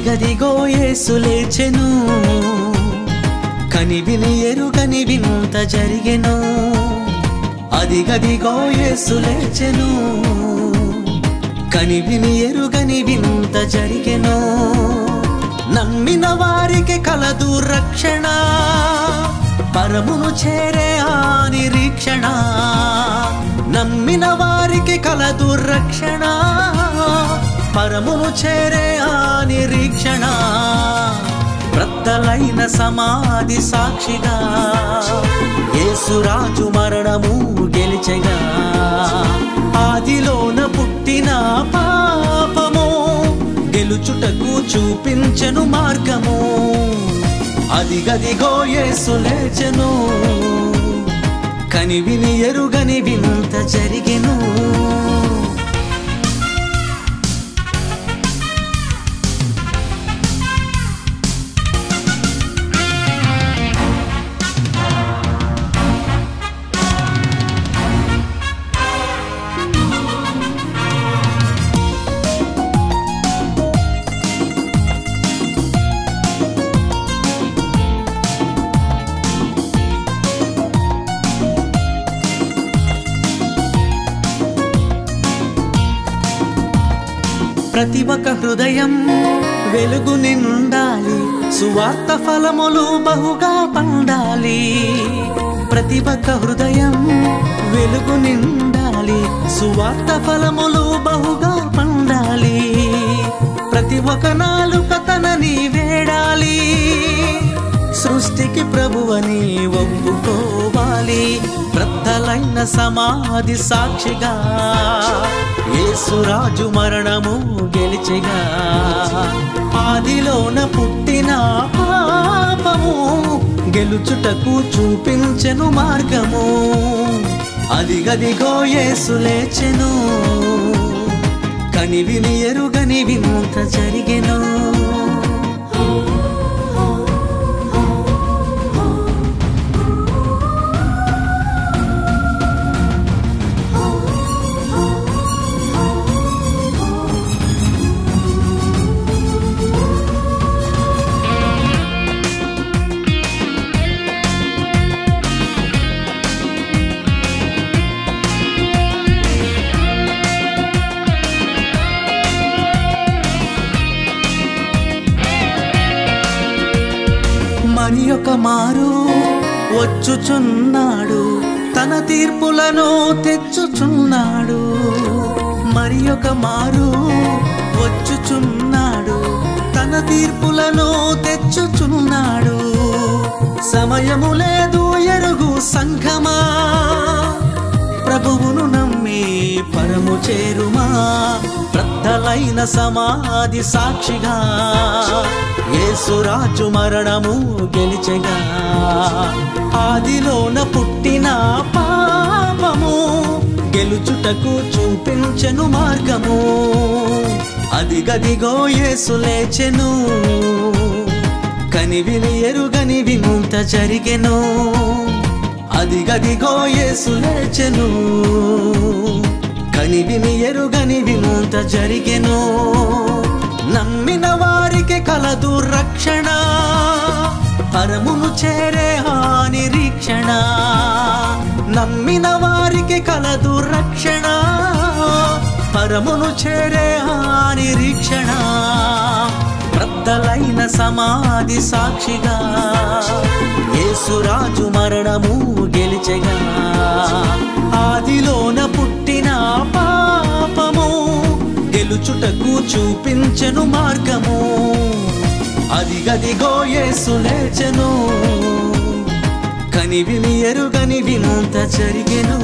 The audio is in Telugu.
అదిగదిగో యేసు లేచెను, కనివిని ఎరుగని వింత జరిగెను. అదిగదిగో యేసు లేచెను, కనివిని ఎరుగని వింత జరిగెను. నమ్మిన వారికి కలదు రక్షణ, పరమును చేరే ఆ నిరీక్షణ. నమ్మిన వారికి కలదు రక్షణ, పరమును చేరే ఆ నిరీక్షణ. బ్రద్దలైన సమాధి సాక్షిగా యేసురాజు మరణము గెలిచెగా. ఆదిలోన పుట్టిన పాపము గెలుచుటకు చూపించెను మార్గము. అదిగదిగో యేసు లేచెను, కనివిని ఎరుగని వింత జరిగెను. ప్రతి ఒక్క హృదయం వెలుగు నిండాలి, సువార్త ఫలములు బహుగా పండాలి. ప్రతి ఒక్క హృదయం వెలుగు నిండాలి, సువార్త ఫలములు బహుగా పండాలి. ప్రతి ఒక్క నాలుక తనని వేడాలి, సృష్టికి ప్రభువని ఒప్పుకోవాలి. బ్రద్దలైన సమాధి సాక్షిగా యేసురాజు మరణము గెలిచెగా. ఆదిలోన పుట్టిన పాపము గెలుచుటకు చూపించెను మార్గము. అదిగదిగో యేసు లేచెను, కనివిని ఎరుగని వింత జరిగెను. మరి ఒక మారు వచ్చుచున్నాడు, తన తీర్పులను తెచ్చుచున్నాడు. మరి ఒక మారు వచ్చుచున్నాడు, తన తీర్పులను తెచ్చుచున్నాడు. సమయము లేదు ఎరుగు సంఘమా, ప్రభువును నమ్మి పరము చేరుమా. బ్రద్దలైన సమాధి సాక్షిగా యేసురాజు మరణము గెలిచెగా. ఆదిలోన పుట్టిన పాపము గెలుచుటకు చూపించెను మార్గము. అదిగదిగో యేసు లేచెను, కనివిని ఎరుగని వింత జరిగెను. అదిగదిగో యేసు లేచెను, కనివిని ఎరుగని వింత జరిగెను. నమ్మిన వారికి కలదు రక్షణ, పరమును చేరే ఆ నిరీక్షణ. నమ్మిన వారికి కలదు రక్షణ, పరమును చేరే ఆ నిరీక్షణ. బ్రద్దలైన సమాధి సాక్షిగా యేసురాజు మరణము గెలిచెగా. ఆదిలోన పుట్టిన పాపము గెలుచుటకు చూపించెను మార్గము. అదిగదిగో యేసు లేచెను, కనివిని ఎరుగని వింత జరిగెను.